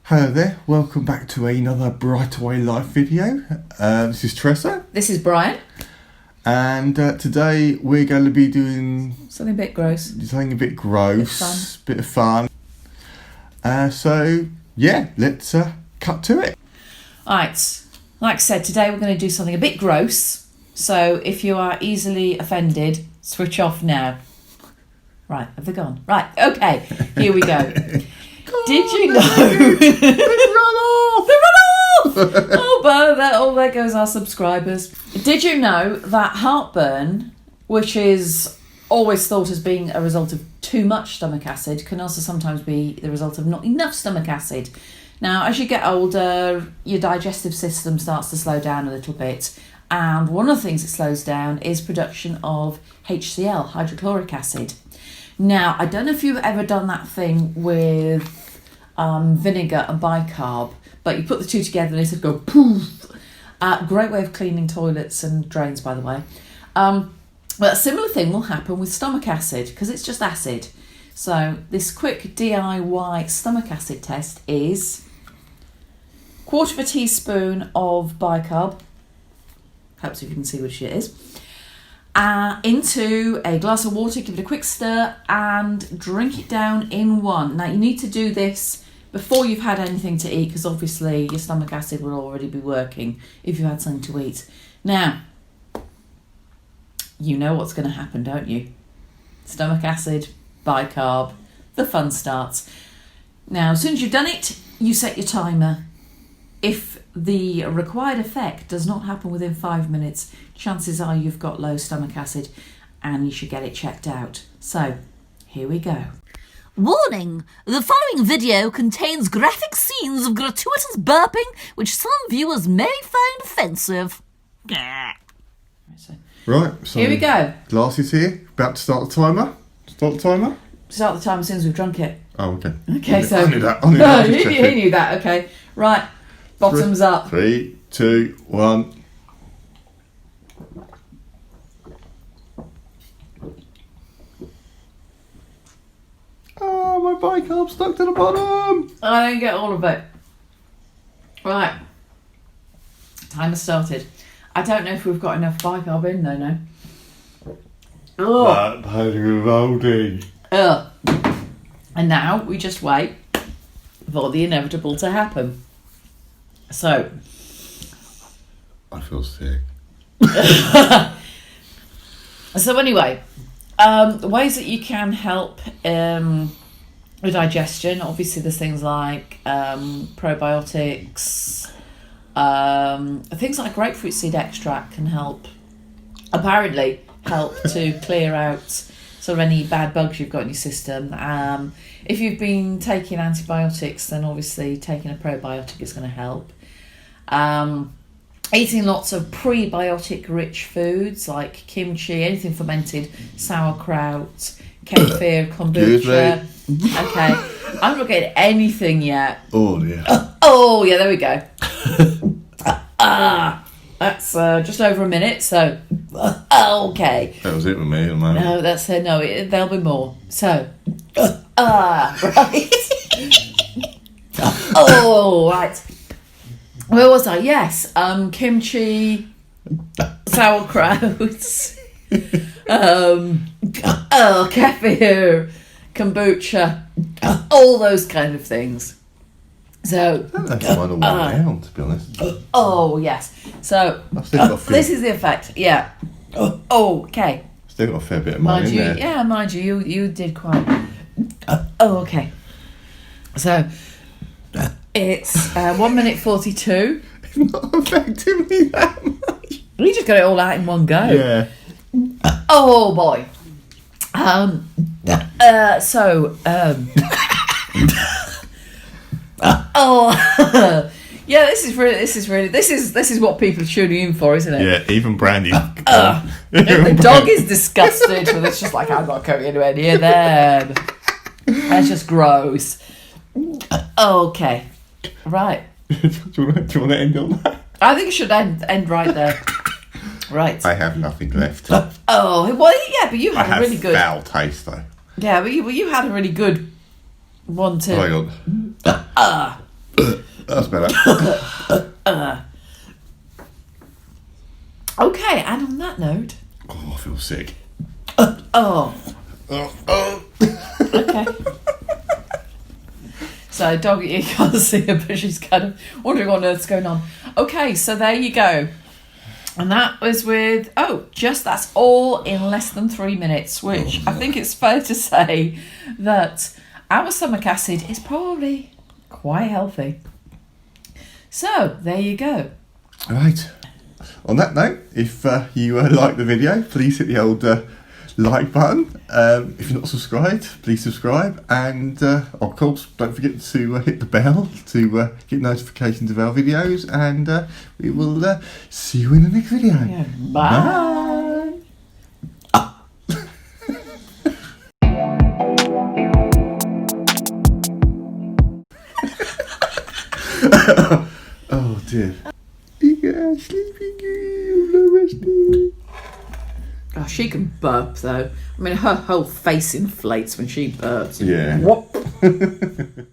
Hello there, welcome back to another Bright Away Life video. This is Tressa. This is Brian. And today we're going to be doing Something a bit gross. Something a bit gross, bit of fun. So, yeah, let's cut to it. Alright, like I said, today we're going to do something a bit gross. So if you are easily offended, switch off now. Right, have they gone? Right, okay, here we go. Did you know? They run off! Oh, there goes our subscribers. Did you know that heartburn, which is always thought as being a result of too much stomach acid, can also sometimes be the result of not enough stomach acid? Now, as you get older, your digestive system starts to slow down a little bit. And one of the things it slows down is production of HCl, hydrochloric acid. Now, I don't know if you've ever done that thing with vinegar and bicarb, but you put the two together and it'll go poof. Great way of cleaning toilets and drains, by the way. But a similar thing will happen with stomach acid because it's just acid. So this quick DIY stomach acid test is 1/4 teaspoon of bicarb. Helps if you can see which it is. Into a glass of water, give it a quick stir and drink it down in one. Now you need to do this before you've had anything to eat because obviously your stomach acid will already be working if you've had something to eat. Now, you know what's going to happen, don't you? Stomach acid, bicarb, the fun starts. Now, as soon as you've done it, you set your timer. If the required effect does not happen within 5 minutes, chances are you've got low stomach acid and you should get it checked out. So, here we go. Warning! The following video contains graphic scenes of gratuitous burping which some viewers may find offensive. Right, so here we go. Glasses here, about to start the timer. Start the timer. Start the timer as soon as we've drunk it. Oh, okay. Okay, so... I knew that. He knew that, okay. Right, bottoms up. 3, 2, 1... Oh, my bicarb stuck to the bottom. I didn't get all of it. Right. Timer started. I don't know if we've got enough bicarb in though, no. That had revolting. Ugh. And now we just wait for the inevitable to happen. So. I feel sick. So anyway, ways that you can help with digestion. Obviously, there's things like probiotics. Things like grapefruit seed extract can apparently help to clear out sort of any bad bugs you've got in your system. If you've been taking antibiotics, then obviously taking a probiotic is going to help. Eating lots of prebiotic-rich foods like kimchi, anything fermented, sauerkraut, kefir, kombucha. Okay, I'm not getting anything yet. Oh, yeah. Oh, yeah, there we go. That's just over a minute, so okay. That was it with me at the moment. No, that's there'll be more. So, right. Oh, right. Where was I? Yes, kimchi, sauerkraut, kefir, kombucha, all those kind of things. So that's one all around, to be honest. Oh yes. So this is the effect. Yeah. Okay. Still got a fair bit of mine in there. Yeah, mind you, you did quite. Okay. So it's 1 minute 42. It's not affecting me that much. We just got it all out in one go. Yeah. Oh boy. Yeah, this is what people are tuning in for, isn't it? Yeah, even Brandy. The dog is disgusted, but it's just like, I'm not going anywhere near them. That's just gross. Okay, right. do you want to end on that? I think it should end right there. Right. I have nothing left. Oh, well, yeah, but you had a really good... I have foul taste, though. Yeah, but you had a really good one too. Hang on. That's better. Okay, and on that note... Oh, I feel sick. Okay. So, doggy, you can't see her, but she's kind of wondering what on earth's going on. Okay, so there you go. And that was with, that's all in less than 3 minutes, which I think it's fair to say that our stomach acid is probably quite healthy. So, there you go. Right. On that note, if you like the video, please hit the old like button. If you're not subscribed, please subscribe. And of course, don't forget to hit the bell to get notifications of our videos. And we will see you in the next video. Yeah. Bye. Oh dear. Yeah, sleepy girl, Oh, she can burp though. I mean, her whole face inflates when she burps. Yeah. Whoop.